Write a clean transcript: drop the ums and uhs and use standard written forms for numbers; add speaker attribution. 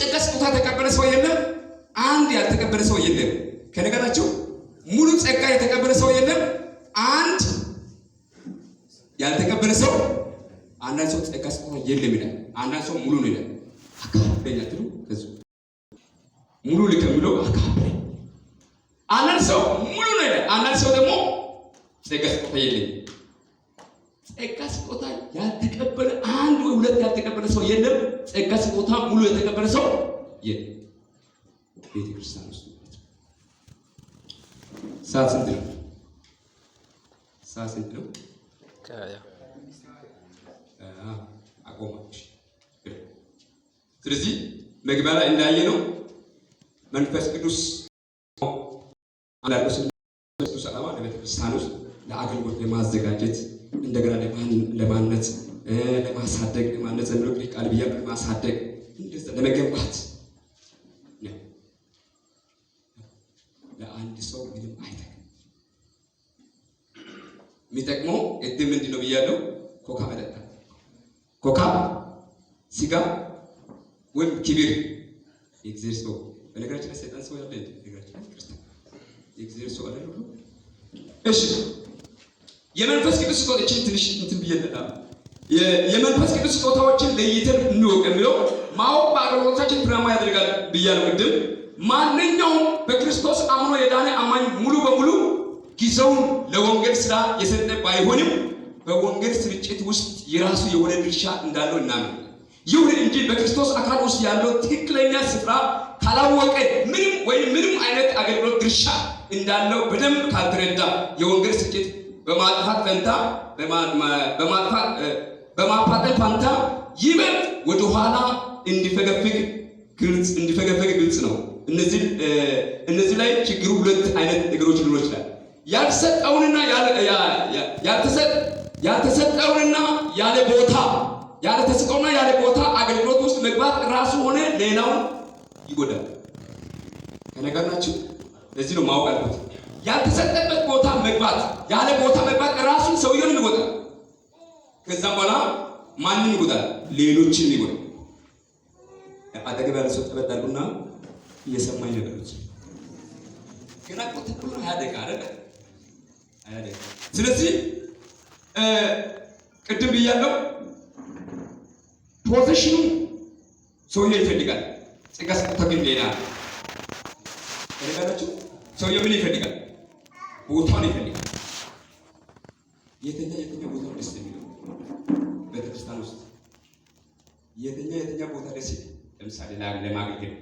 Speaker 1: ጸጋ ስጦታ የተቀበለ ሰው የለም። አንድ ያልተቀበለ ሰው የለም። ከነገራችሁ ሙሉ ጸጋ የተቀበለ ሰው የለም። አንድ ያልተቀበለ ሰው አንዳንድ ሰው ጸጋ ስጦታ የለም ይላል። አንዳንድ ሰው ሙሉ ነው ይላል። አካፍለኝ አትሉ? ከዚህ ሙሉ ልከምለው አካፍለኝ። አንዳንድ ሰው ሙሉ ነው ይላል። አንዳንድ ሰው ደግሞ ጸጋ ስጦታ የለም። ጸጋ ስጦታ ያልተቀበለ አንድ ወይ ሁለት ያልተቀበለ ሰው የለም። ጸጋ ስጦታ ሙሉ የተቀበለ ሰው የለም። ቤተክርስቲያን ውስጥ ሰዓት ስንት ነው? ሰዓት ስንት ነው? አቆማች። ስለዚህ መግቢያ ላይ እንዳየነው መንፈስ ቅዱስ አላርስ ቅዱስ ዓላማ ለቤተክርስቲያን ውስጥ ለአገልግሎት ለማዘጋጀት እንደገና ለማነጽ ለማሳደግ ለማነጽ ነው ቃል ብያ ለማሳደግ እንደዛ ለመገንባት ነው። ለአንድ ሰው ምንም አይጠቅም። የሚጠቅመው እድል ምንድነው ብያለሁ? ኮካ መጠጣት። ኮካ ሲጋ ወይም ኪቢር የእግዚአብሔር ሰው በነገራችን ላይ ሰይጣን ሰው ያለ ነገራችን ላይ ክርስቲያን የእግዚአብሔር ሰው አይደል ሁሉ። እሺ የመንፈስ ቅዱስ ስጦታዎችን ትንሽ እንትን ብየለና የመንፈስ ቅዱስ ስጦታዎችን ለይተን እንወቅ የሚለው ማወቅ በአገልግሎታችን ፍሬያማ ያደርጋል ብያለሁ ቅድም። ማንኛውም በክርስቶስ አምኖ የዳነ አማኝ ሙሉ በሙሉ ጊዜውን ለወንጌል ስራ የሰጠ ባይሆንም በወንጌል ስርጭት ውስጥ የራሱ የሆነ ድርሻ እንዳለው እናምናለን። ይሁን እንጂ በክርስቶስ አካል ውስጥ ያለው ትክክለኛ ስፍራ ካላወቀ ምንም አይነት አገልግሎት ድርሻ እንዳለው በደንብ ካልተረዳ የወንጌል ስርጭት በማጥፋት ፈንታ በማፋጠን ፈንታ ይበልጥ ወደ ኋላ እንዲፈገፍግ ግልጽ ነው። እነዚህ ላይ ችግሩ ሁለት አይነት ነገሮች ሊኖር ይችላል። ያልተሰጠውንና ያለ ቦታ አገልግሎት ውስጥ መግባት ራሱ ሆነ ሌላውን ይጎዳል። ከነገርናችሁ ለዚህ ነው ማወቅ አለበት። ያልተሰጠበት ቦታ መግባት ያለ ቦታ መግባት ራሱን ሰውየውን ይጎዳል። ከዛ በኋላ ማንን ይጎዳል? ሌሎችን ይጎዳል። አጠገብ ያለ ሰው ተበጣሉና እየሰማኝ ነገሮች ገና ቆጥቁሎ ያደጋ አይደል? ስለዚህ ቅድም ብያለሁ ፖዚሽኑ ሰውየው ይፈልጋል። ጸጋ ስጦታ ግን ሌላ ተረጋጋችሁ። ሰውየው ምን ይፈልጋል? ቦታውን ይፈልጋል። የትኛው ቦታ ደስ የሚለው ቤተክርስቲያን ውስጥ የትኛው ቦታ ደስ ይላል? ለምሳሌ ለማገልገል